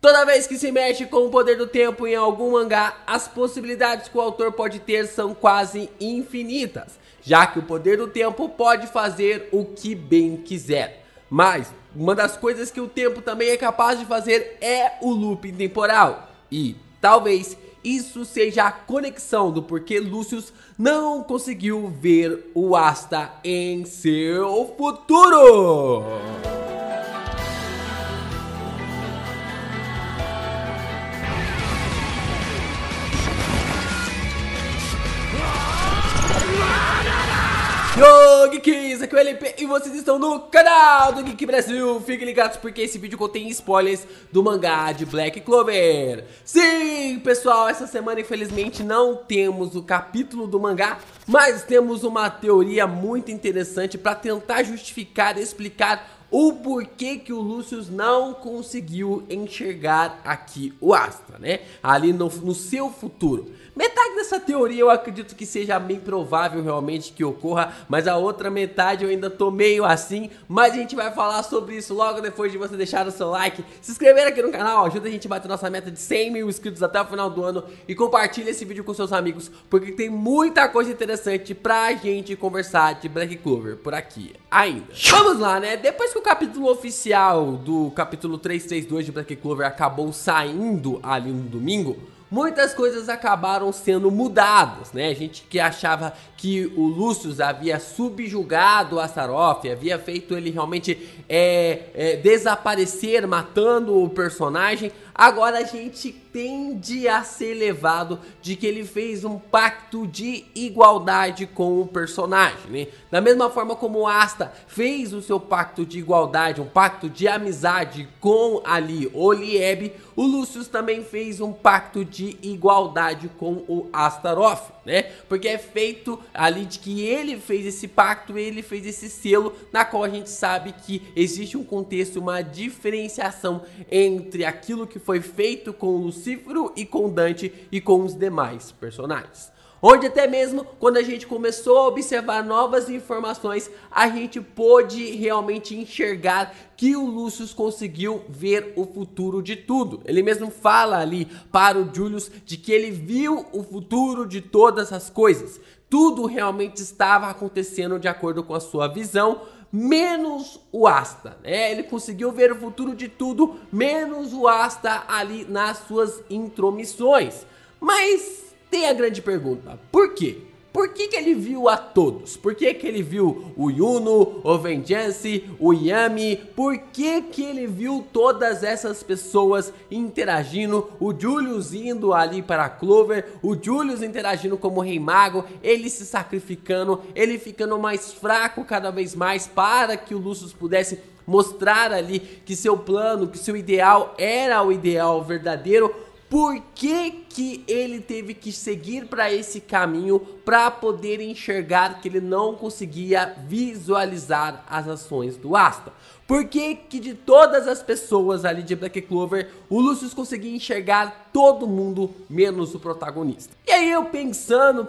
Toda vez que se mexe com o poder do tempo em algum mangá, as possibilidades que o autor pode ter são quase infinitas, já que o poder do tempo pode fazer o que bem quiser. Mas uma das coisas que o tempo também é capaz de fazer é o looping temporal. E talvez isso seja a conexão do porquê Lucius não conseguiu ver o Asta em seu futuro. Yo, Geeks, aqui é o LP e vocês estão no canal do Geek Brasil. Fiquem ligados porque esse vídeo contém spoilers do mangá de Black Clover. Sim, pessoal, essa semana infelizmente não temos o capítulo do mangá, mas temos uma teoria muito interessante para tentar justificar e explicar o porquê que o Lucius não conseguiu enxergar aqui o Asta, né? Ali no seu futuro. Metade dessa teoria eu acredito que seja bem provável realmente que ocorra, mas a outra metade eu ainda tô meio assim. Mas a gente vai falar sobre isso logo depois de você deixar o seu like, se inscrever aqui no canal, ajuda a gente a bater nossa meta de 100 mil inscritos até o final do ano. E compartilha esse vídeo com seus amigos, porque tem muita coisa interessante pra gente conversar de Black Clover por aqui ainda. Vamos lá, né? Depois que o capítulo oficial do capítulo 332 de Black Clover acabou saindo ali no domingo, muitas coisas acabaram sendo mudadas, né? A gente que achava que o Lucius havia subjugado o Astaroth, havia feito ele realmente desaparecer, matando o personagem. Agora a gente tende a ser levado de que ele fez um pacto de igualdade com o personagem, né? Da mesma forma como o Asta fez o seu pacto de igualdade, um pacto de amizade com ali o Lieb, o Lucius também fez um pacto de igualdade com o Astaroth, né? Porque é feito ali de que ele fez esse pacto, ele fez esse selo, na qual a gente sabe que existe um contexto, uma diferenciação entre aquilo que foi feito com o Lucífero e com Dante e com os demais personagens. Onde até mesmo quando a gente começou a observar novas informações, a gente pôde realmente enxergar que o Lucius conseguiu ver o futuro de tudo. Ele mesmo fala ali para o Julius de que ele viu o futuro de todas as coisas. Tudo realmente estava acontecendo de acordo com a sua visão, menos o Asta, né? Ele conseguiu ver o futuro de tudo, menos o Asta ali nas suas intromissões. Mas tem a grande pergunta, por quê? Por que ele viu a todos? Por que ele viu o Yuno, o Vengeance, o Yami? Por que ele viu todas essas pessoas interagindo? O Julius indo ali para a Clover, o Julius interagindo como Rei Mago, ele se sacrificando, ele ficando mais fraco cada vez mais para que o Lucius pudesse mostrar ali que seu plano, que seu ideal era o ideal verdadeiro. Por que ele teve que seguir para esse caminho para poder enxergar que ele não conseguia visualizar as ações do Asta? Por que de todas as pessoas ali de Black Clover, o Lucius conseguia enxergar todo mundo menos o protagonista? E aí eu pensando,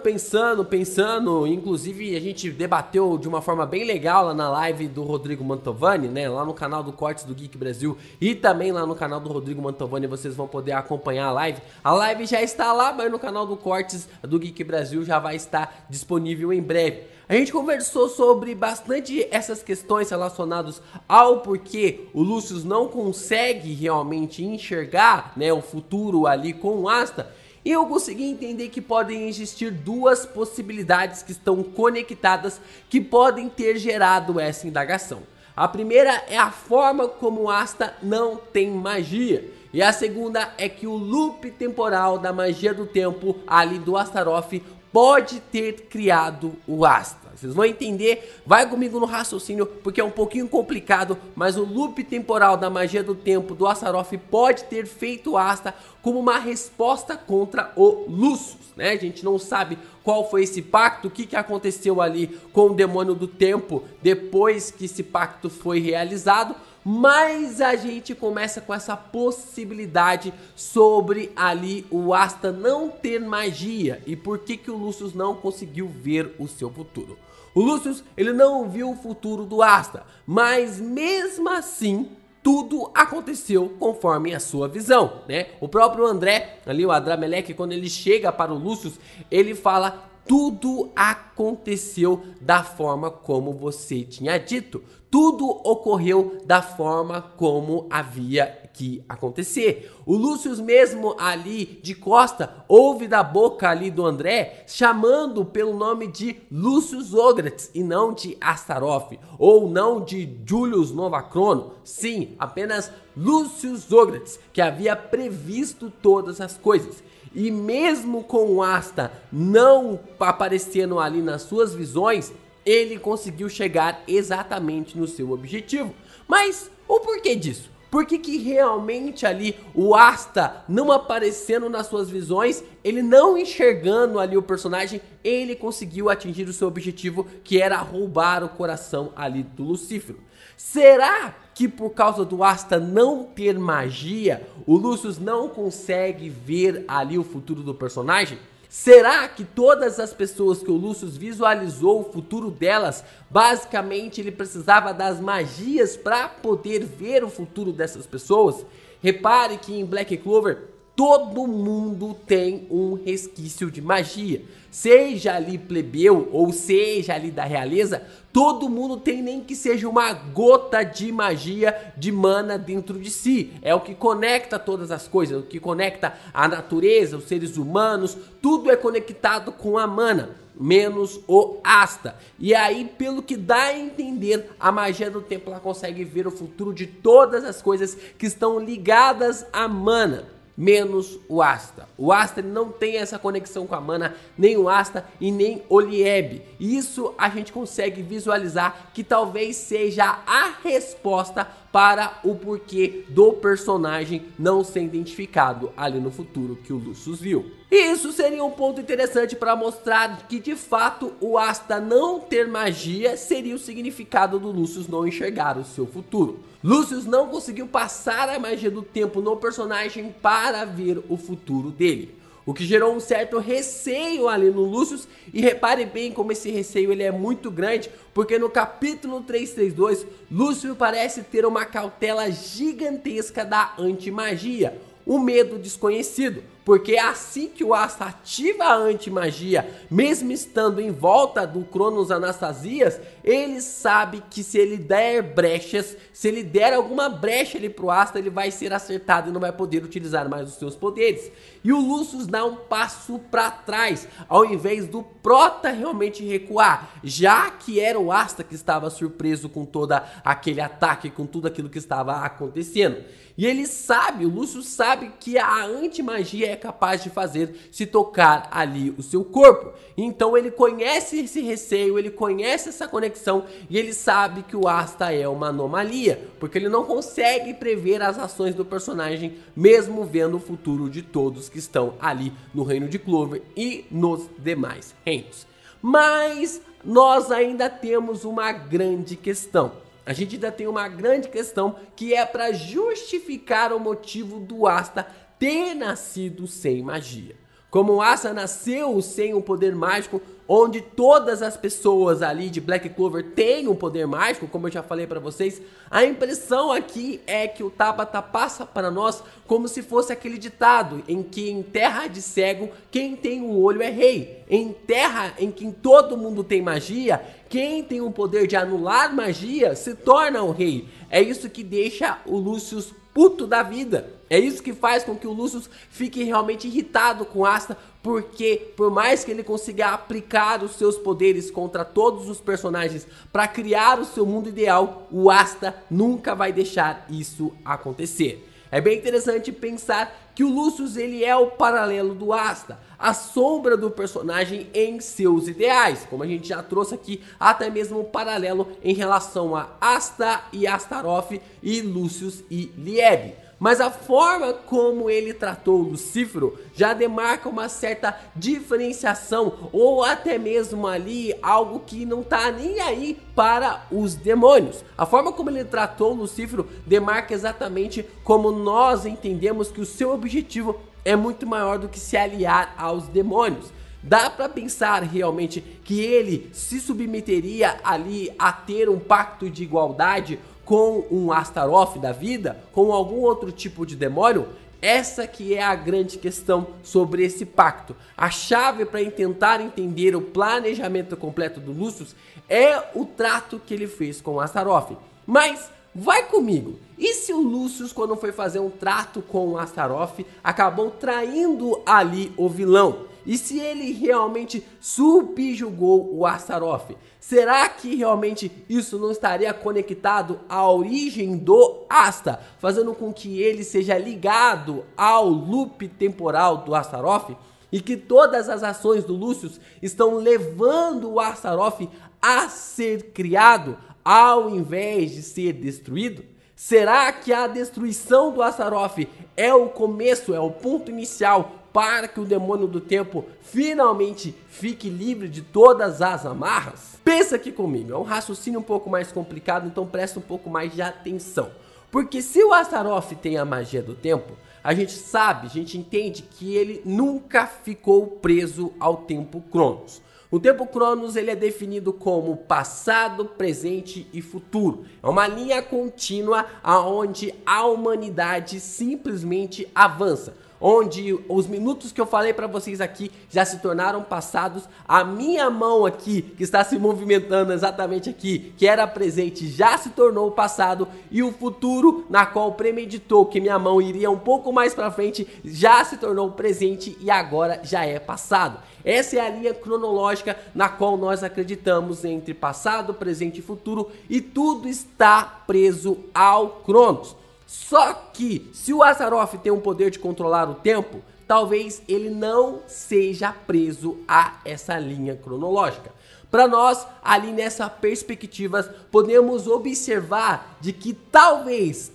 inclusive a gente debateu de uma forma bem legal lá na live do Rodrigo Mantovani, né? Lá no canal do Cortes do Geek Brasil e também lá no canal do Rodrigo Mantovani vocês vão poder acompanhar a live. A live já está lá, mas no canal do Cortes do Geek Brasil já vai estar disponível em breve. A gente conversou sobre bastante essas questões relacionadas ao porquê o Lucius não consegue realmente enxergar, né, o futuro ali com o Asta. E eu consegui entender que podem existir duas possibilidades que estão conectadas que podem ter gerado essa indagação. A primeira é a forma como o Asta não tem magia. E a segunda é que o loop temporal da magia do tempo ali do Astaroth pode ter criado o Asta. Vocês vão entender, vai comigo no raciocínio, porque é um pouquinho complicado, mas o loop temporal da magia do tempo do Astaroth pode ter feito o Asta como uma resposta contra o Lucius, né? A gente não sabe qual foi esse pacto, o que aconteceu ali com o demônio do tempo depois que esse pacto foi realizado, mas a gente começa com essa possibilidade sobre ali o Asta não ter magia e por que o Lucius não conseguiu ver o seu futuro. O Lucius, ele não viu o futuro do Asta, mas mesmo assim tudo aconteceu conforme a sua visão, né? O próprio André, ali o Adramelech, quando ele chega para o Lúcio, ele fala: tudo aconteceu da forma como você tinha dito. Tudo ocorreu da forma como havia que acontecer. O Lúcio mesmo ali de costa ouve da boca ali do André chamando pelo nome de Lúcio Zogratis e não de Astaroth ou não de Julius Novacrono. Sim, apenas Lúcio Zogratis, que havia previsto todas as coisas. E mesmo com o Asta não aparecendo ali nas suas visões, ele conseguiu chegar exatamente no seu objetivo. Mas o porquê disso? Por que realmente ali o Asta não aparecendo nas suas visões, ele não enxergando ali o personagem, ele conseguiu atingir o seu objetivo, que era roubar o coração ali do Lucífero? Será que por causa do Asta não ter magia, o Lúcio não consegue ver ali o futuro do personagem? Será que todas as pessoas que o Lúcio visualizou o futuro delas, basicamente ele precisava das magias para poder ver o futuro dessas pessoas? Repare que em Black Clover todo mundo tem um resquício de magia, seja ali plebeu ou seja ali da realeza, todo mundo tem nem que seja uma gota de magia, de mana dentro de si. É o que conecta todas as coisas, o que conecta a natureza, os seres humanos, tudo é conectado com a mana, menos o Asta. E aí, pelo que dá a entender, a magia do tempo ela consegue ver o futuro de todas as coisas que estão ligadas à mana, menos o Asta. O Asta ele não tem essa conexão com a mana, nem o Asta e nem o Lieb. Isso a gente consegue visualizar que talvez seja a resposta para o porquê do personagem não ser identificado ali no futuro que o Lúcio viu. E isso seria um ponto interessante para mostrar que de fato o Asta não ter magia seria o significado do Lúcio não enxergar o seu futuro. Lúcio não conseguiu passar a magia do tempo no personagem para ver o futuro dele, o que gerou um certo receio ali no Lúcio. E repare bem como esse receio ele é muito grande, porque no capítulo 332, Lúcio parece ter uma cautela gigantesca da antimagia, o medo desconhecido, porque assim que o Asta ativa a antimagia, mesmo estando em volta do Cronos Anastasias, ele sabe que se ele der brechas, se ele der alguma brecha ali pro Asta, ele vai ser acertado e não vai poder utilizar mais os seus poderes. E o Lúcio dá um passo para trás, ao invés do Prota realmente recuar, já que era o Asta que estava surpreso com todo aquele ataque, com tudo aquilo que estava acontecendo. E ele sabe, o Lúcio sabe que a antimagia é capaz de fazer se tocar ali o seu corpo. Então ele conhece esse receio, ele conhece essa conexão e ele sabe que o Asta é uma anomalia, porque ele não consegue prever as ações do personagem, mesmo vendo o futuro de todos que estão ali no reino de Clover e nos demais reinos. Mas nós ainda temos uma grande questão. A gente ainda tem uma grande questão que é para justificar o motivo do Asta ter nascido sem magia. Como o Asta nasceu sem um poder mágico, onde todas as pessoas ali de Black Clover têm um poder mágico, como eu já falei para vocês, a impressão aqui é que o Tabata passa para nós como se fosse aquele ditado em que em terra de cego, quem tem um olho é rei. Em terra em que todo mundo tem magia, quem tem o poder de anular magia se torna o rei. É isso que deixa o Lúcio puto da vida. É isso que faz com que o Lúcio fique realmente irritado com Asta, porque por mais que ele consiga aplicar os seus poderes contra todos os personagens para criar o seu mundo ideal, o Asta nunca vai deixar isso acontecer. É bem interessante pensar que o Lúcio ele é o paralelo do Asta, a sombra do personagem em seus ideais, como a gente já trouxe aqui, até mesmo um paralelo em relação a Asta e Astaroth e Lúcio e Lieb. Mas a forma como ele tratou o Lucífero já demarca uma certa diferenciação, ou até mesmo ali algo que não tá nem aí para os demônios. A forma como ele tratou o Lucífero demarca exatamente como nós entendemos que o seu objetivo é muito maior do que se aliar aos demônios. Dá para pensar realmente que ele se submeteria ali a ter um pacto de igualdade com um Astaroth da vida, com algum outro tipo de demônio? Essa que é a grande questão sobre esse pacto. A chave para tentar entender o planejamento completo do Lucius é o trato que ele fez com Astaroth. Mas vai comigo, e se o Lucius, quando foi fazer um trato com o Astaroth, acabou traindo ali o vilão? E se ele realmente subjugou o Astaroth? Será que realmente isso não estaria conectado à origem do Asta, fazendo com que ele seja ligado ao loop temporal do Astaroth? E que todas as ações do Lucius estão levando o Astaroth a ser criado, ao invés de ser destruído? Será que a destruição do Astaroth é o começo, é o ponto inicial para que o demônio do tempo finalmente fique livre de todas as amarras? Pensa aqui comigo, é um raciocínio um pouco mais complicado, então presta um pouco mais de atenção. Porque se o Astaroth tem a magia do tempo, a gente sabe, a gente entende que ele nunca ficou preso ao tempo Cronos. O tempo Cronos ele é definido como passado, presente e futuro. É uma linha contínua onde a humanidade simplesmente avança. Onde os minutos que eu falei para vocês aqui já se tornaram passados. A minha mão aqui, que está se movimentando exatamente aqui, que era presente, já se tornou passado. E o futuro, na qual premeditou que minha mão iria um pouco mais para frente, já se tornou presente e agora já é passado. Essa é a linha cronológica na qual nós acreditamos entre passado, presente e futuro. E tudo está preso ao Cronos. Só que, se o Astaroth tem o poder de controlar o tempo, talvez ele não seja preso a essa linha cronológica. Para nós, ali nessa perspectiva, podemos observar de que talvez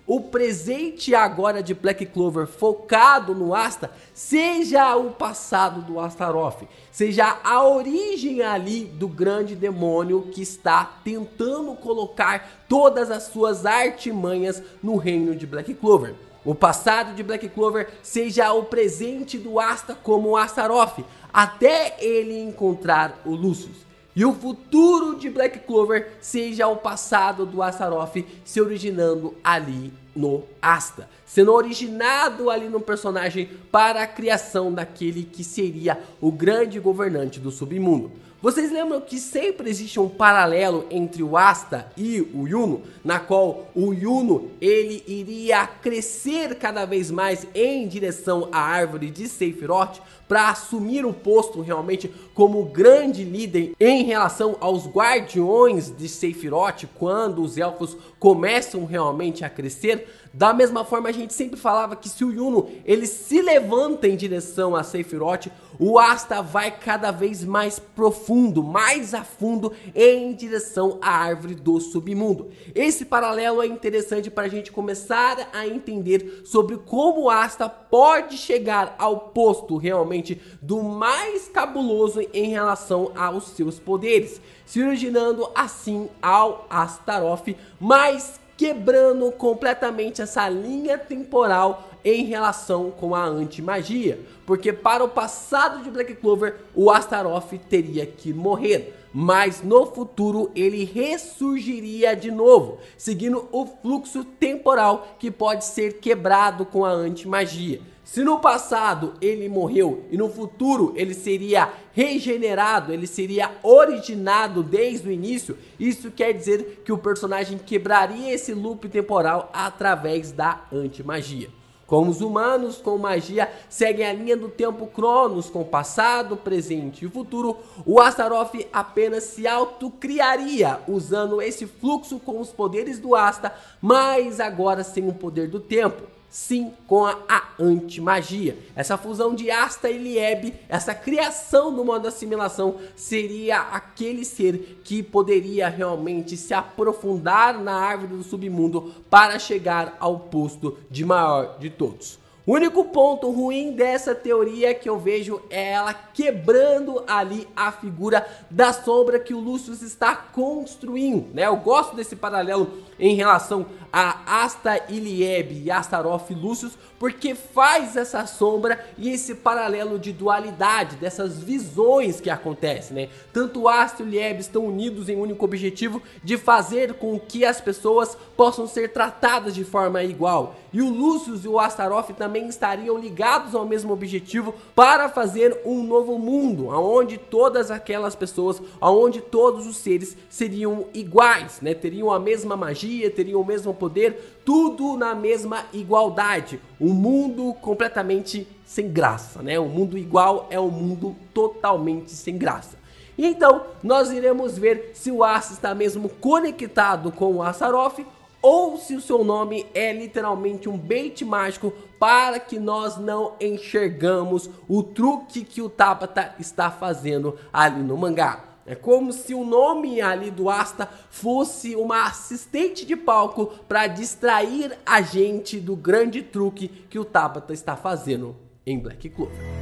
o presente agora de Black Clover focado no Asta seja o passado do Astaroth, seja a origem ali do grande demônio que está tentando colocar todas as suas artimanhas no reino de Black Clover. O passado de Black Clover seja o presente do Asta como o Astaroth, até ele encontrar o Lucius. E o futuro de Black Clover seja o passado do Astaroth se originando ali no Asta, sendo originado ali no personagem para a criação daquele que seria o grande governante do submundo. Vocês lembram que sempre existe um paralelo entre o Asta e o Yuno, na qual o Yuno ele iria crescer cada vez mais em direção à árvore de Sephiroth para assumir o posto realmente como grande líder em relação aos guardiões de Sephiroth quando os elfos começam realmente a crescer? Da mesma forma, a gente sempre falava que se o Yuno ele se levanta em direção a Sephiroth, o Asta vai cada vez mais profundo, mais a fundo em direção à árvore do submundo. Esse paralelo é interessante para a gente começar a entender sobre como o Asta pode chegar ao posto realmente do mais cabuloso em relação aos seus poderes, se originando assim ao Astaroth, mas quebrando completamente essa linha temporal em relação com a anti-magia, porque para o passado de Black Clover o Astaroth teria que morrer, mas no futuro ele ressurgiria de novo, seguindo o fluxo temporal que pode ser quebrado com a anti-magia. Se no passado ele morreu e no futuro ele seria regenerado, ele seria originado desde o início, isso quer dizer que o personagem quebraria esse loop temporal através da anti-magia. Como os humanos com magia seguem a linha do tempo Cronos com passado, presente e futuro, o Astaroth apenas se autocriaria usando esse fluxo com os poderes do Asta, mas agora sem o poder do tempo. Sim, com a anti-magia. Essa fusão de Asta e Lieb, essa criação do modo assimilação, seria aquele ser que poderia realmente se aprofundar na árvore do submundo para chegar ao posto de maior de todos. O único ponto ruim dessa teoria que eu vejo é ela quebrando ali a figura da sombra que o Lucius está construindo, né? Eu gosto desse paralelo em relação a Asta Ilieb e Astaroth e Lucius, porque faz essa sombra e esse paralelo de dualidade, dessas visões que acontecem, né? Tanto Asta e Ilieb estão unidos em um único objetivo de fazer com que as pessoas possam ser tratadas de forma igual. E o Lucius e o Astaroth também estariam ligados ao mesmo objetivo para fazer um novo mundo, onde todas aquelas pessoas, onde todos os seres seriam iguais, né? Teriam a mesma magia, teriam o mesmo poder, tudo na mesma igualdade. Um mundo completamente sem graça, né? Um mundo igual é um mundo totalmente sem graça. E então, nós iremos ver se o Asta está mesmo conectado com o Astaroth, ou se o seu nome é literalmente um bait mágico para que nós não enxergamos o truque que o Tabata está fazendo ali no mangá. É como se o nome ali do Asta fosse uma assistente de palco para distrair a gente do grande truque que o Tabata está fazendo em Black Clover.